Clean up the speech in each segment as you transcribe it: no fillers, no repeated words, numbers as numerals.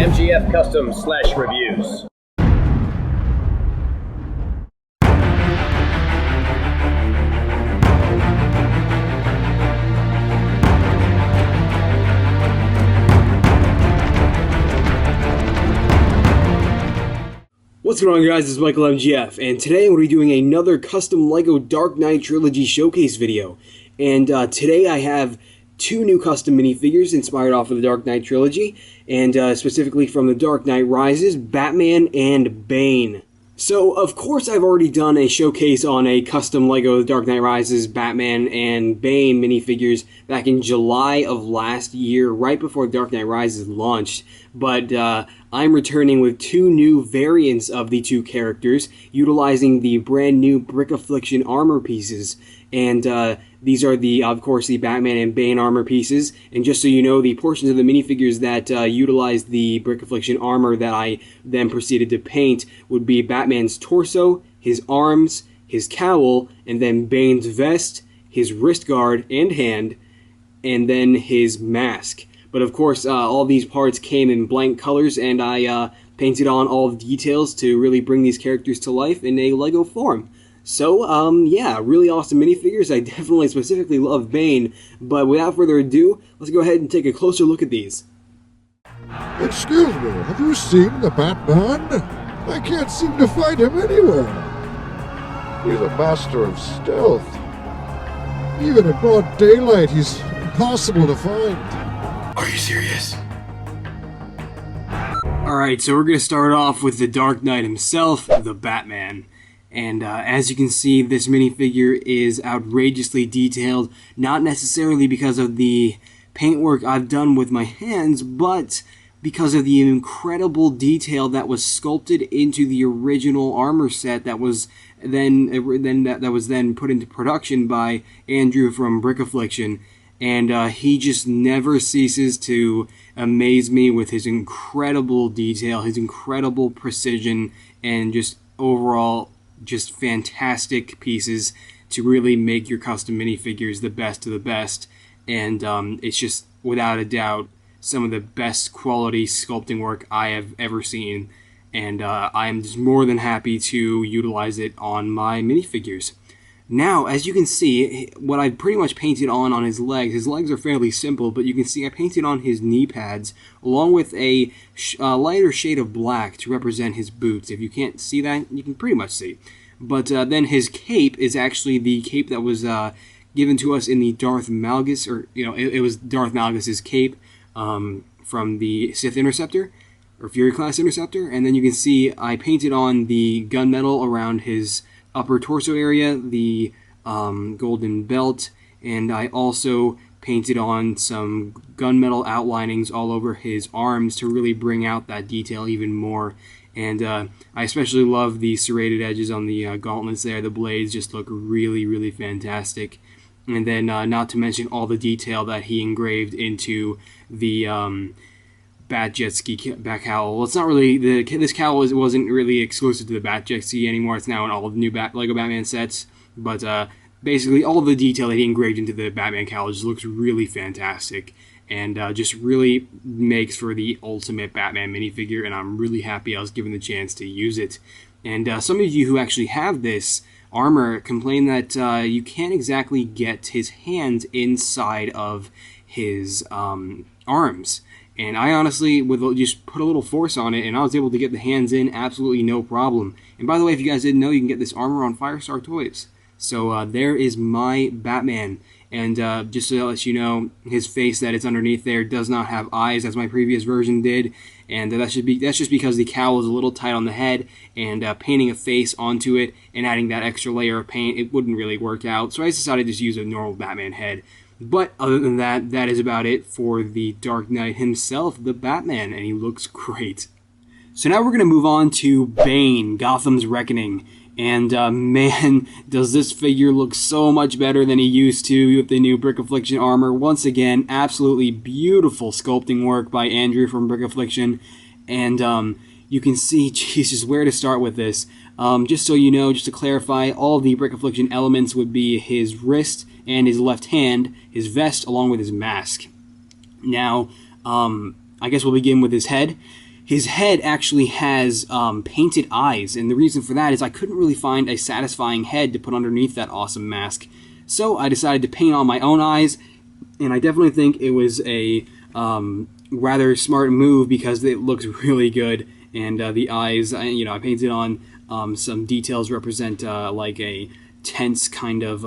MGF Custom / Reviews. What's going on, guys? It's Michael MGF, and today we're doing another custom LEGO Dark Knight Trilogy showcase video. And today I have two new custom minifigures inspired off of the Dark Knight Trilogy, and specifically from The Dark Knight Rises, Batman and Bane. So, of course, I've already done a showcase on a custom LEGO The Dark Knight Rises, Batman and Bane minifigures back in July of last year, right before Dark Knight Rises launched. But I'm returning with two new variants of the two characters, utilizing the brand new Brick Affliction armor pieces. And these are, of course, the Batman and Bane armor pieces. And just so you know, the portions of the minifigures that utilize the Brick Affliction armor that I then proceeded to paint would be Batman's torso, his arms, his cowl, and then Bane's vest, his wrist guard and hand, and then his mask. But of course, all these parts came in blank colors, and I painted on all the details to really bring these characters to life in a LEGO form. So, yeah, really awesome minifigures. I definitely specifically love Bane, but without further ado, let's go ahead and take a closer look at these. Excuse me, have you seen the Batman? I can't seem to find him anywhere. He's a master of stealth. Even in broad daylight, he's impossible to find. Are you serious? Alright, so we're going to start off with the Dark Knight himself, the Batman. And as you can see, this minifigure is outrageously detailed, not necessarily because of the paintwork I've done with my hands, but because of the incredible detail that was sculpted into the original armor set that was then put into production by Andrew from Brick Affliction. And he just never ceases to amaze me with his incredible detail, his incredible precision, and just overall just fantastic pieces to really make your custom minifigures the best of the best. And it's just, without a doubt, some of the best quality sculpting work I have ever seen. And I am just more than happy to utilize it on my minifigures. Now, as you can see, what I pretty much painted on his legs are fairly simple, but you can see I painted on his knee pads, along with a lighter shade of black to represent his boots. If you can't see that, you can pretty much see. But then his cape is actually the cape that was given to us in the Darth Malgus, or, it was Darth Malgus's cape from the Sith Interceptor, or Fury Class Interceptor. And then you can see I painted on the gunmetal around his upper torso area, the golden belt, and I also painted on some gunmetal outlinings all over his arms to really bring out that detail even more. And I especially love the serrated edges on the gauntlets there. The blades just look really, really fantastic. And then not to mention all the detail that he engraved into the Bat Jet Ski back cowl. Well, it's not really this cowl wasn't really exclusive to the Bat Jet Ski anymore. It's now in all of the new LEGO Batman sets. But basically, all of the detail that he engraved into the Batman cowl just looks really fantastic, and just really makes for the ultimate Batman minifigure. And I'm really happy I was given the chance to use it. And some of you who actually have this armor complain that you can't exactly get his hands inside of his arms. And I honestly would just put a little force on it, and I was able to get the hands in absolutely no problem. And by the way, if you guys didn't know, you can get this armor on Firestar Toys. So there is my Batman. And just to let you know, his face that is underneath there does not have eyes, as my previous version did. And that's just because the cowl is a little tight on the head, and painting a face onto it and adding that extra layer of paint, it wouldn't really work out. So I decided to just use a normal Batman head. But other than that, that is about it for the Dark Knight himself, the Batman, and he looks great. So now we're going to move on to Bane, Gotham's Reckoning. And man, does this figure look so much better than he used to with the new Brick Affliction armor. Once again, absolutely beautiful sculpting work by Andrew from Brick Affliction. And you can see, Jesus, where to start with this. Just so you know, just to clarify, all the Brick Affliction elements would be his wrist and his left hand, his vest, along with his mask. Now, I guess we'll begin with his head. his head actually has painted eyes, and the reason for that is I couldn't really find a satisfying head to put underneath that awesome mask. So I decided to paint on my own eyes, and I definitely think it was a rather smart move because it looks really good. And the eyes, I painted on some details represent like a tense kind of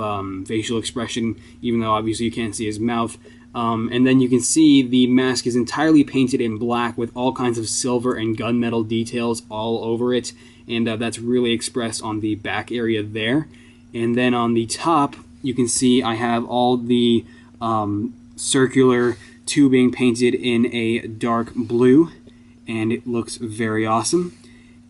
facial expression, even though obviously you can't see his mouth. And then you can see the mask is entirely painted in black with all kinds of silver and gunmetal details all over it, and that's really expressed on the back area there. And then on the top, you can see I have all the circular tubing painted in a dark blue, and it looks very awesome.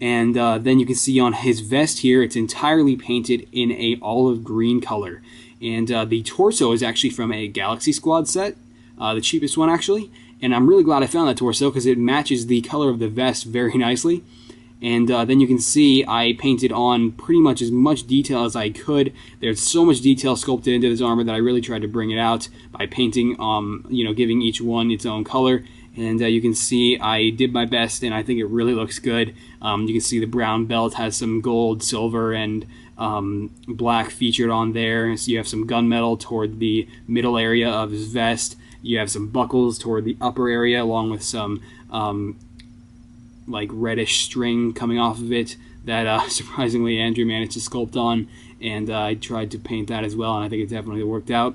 And then you can see on his vest here, it's entirely painted in a olive green color. And the torso is actually from a Galaxy Squad set, the cheapest one actually. And I'm really glad I found that torso because it matches the color of the vest very nicely. And then you can see I painted on pretty much as much detail as I could. There's so much detail sculpted into this armor that I really tried to bring it out by painting, giving each one its own color. And you can see I did my best, and I think it really looks good. You can see the brown belt has some gold, silver, and black featured on there. So you have some gunmetal toward the middle area of his vest. You have some buckles toward the upper area, along with some like reddish string coming off of it that surprisingly Andrew managed to sculpt on, and I tried to paint that as well, and I think it definitely worked out.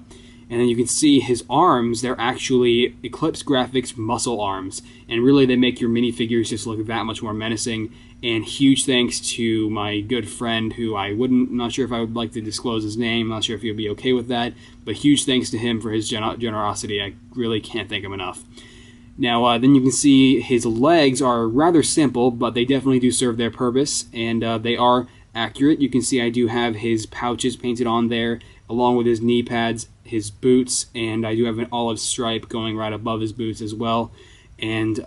And then you can see his arms, they're actually Eclipse Graphics muscle arms, and really they make your minifigures just look that much more menacing. And huge thanks to my good friend who not sure if I would like to disclose his name, not sure if he'll be okay with that, but huge thanks to him for his generosity. I really can't thank him enough. Now, then you can see his legs are rather simple, but they definitely do serve their purpose, and they are accurate. You can see I do have his pouches painted on there, along with his knee pads, his boots, and I do have an olive stripe going right above his boots as well. And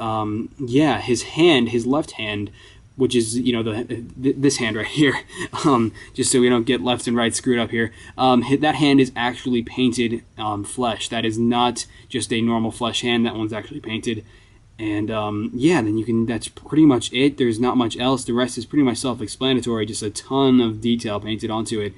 yeah, his hand, his left hand, which is, this hand right here, just so we don't get left and right screwed up here, that hand is actually painted flesh. That is not just a normal flesh hand. That one's actually painted. And yeah, then that's pretty much it. There's not much else. The rest is pretty much self-explanatory, just a ton of detail painted onto it.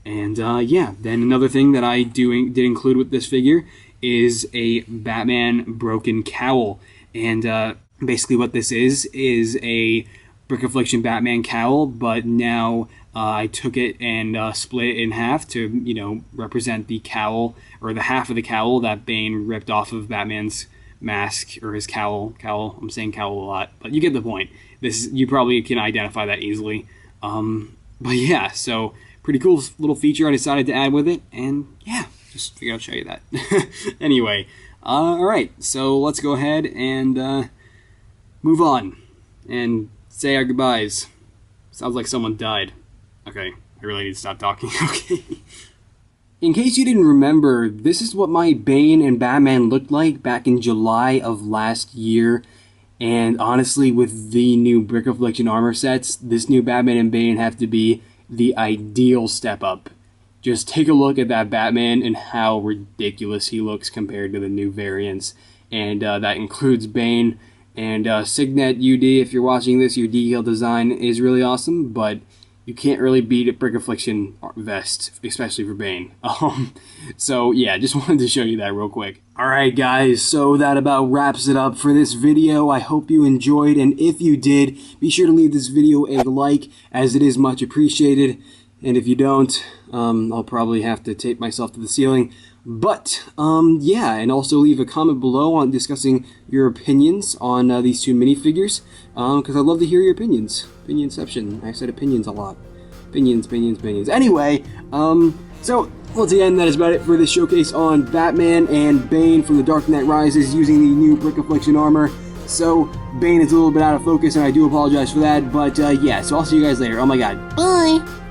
And yeah, then another thing that I did include with this figure is a Batman broken cowl. And basically what this is a Brick Affliction Batman cowl, but now I took it and split it in half to, represent the cowl, or the half of the cowl that Bane ripped off of Batman's mask, or his cowl. I'm saying cowl a lot, but you get the point. You probably can identify that easily. But yeah, so pretty cool little feature I decided to add with it, and yeah, just figured I'd show you that. Anyway, alright, so let's go ahead and move on and say our goodbyes. Sounds like someone died. Okay, I really need to stop talking. Okay. In case you didn't remember, this is what my Bane and Batman looked like back in July of last year. And honestly, with the new Brick Affliction armor sets, this new Batman and Bane have to be the ideal step up. Just take a look at that Batman and how ridiculous he looks compared to the new variants. And that includes Bane. And Signet UD, if you're watching this, your detail design is really awesome, but you can't really beat a Brick Affliction vest, especially for Bane. So yeah, just wanted to show you that real quick. Alright guys, so that about wraps it up for this video. I hope you enjoyed, and if you did, be sure to leave this video a like, as it is much appreciated. And if you don't, I'll probably have to tape myself to the ceiling. But, yeah, and also leave a comment below on discussing your opinions on these two minifigures, because I'd love to hear your opinions. Opinionception. I said opinions a lot. Opinions. Anyway, so, once again, that is about it for this showcase on Batman and Bane from The Dark Knight Rises using the new Brick Affliction armor. So, Bane is a little bit out of focus, and I do apologize for that, but, yeah, so I'll see you guys later. Oh my god. Bye!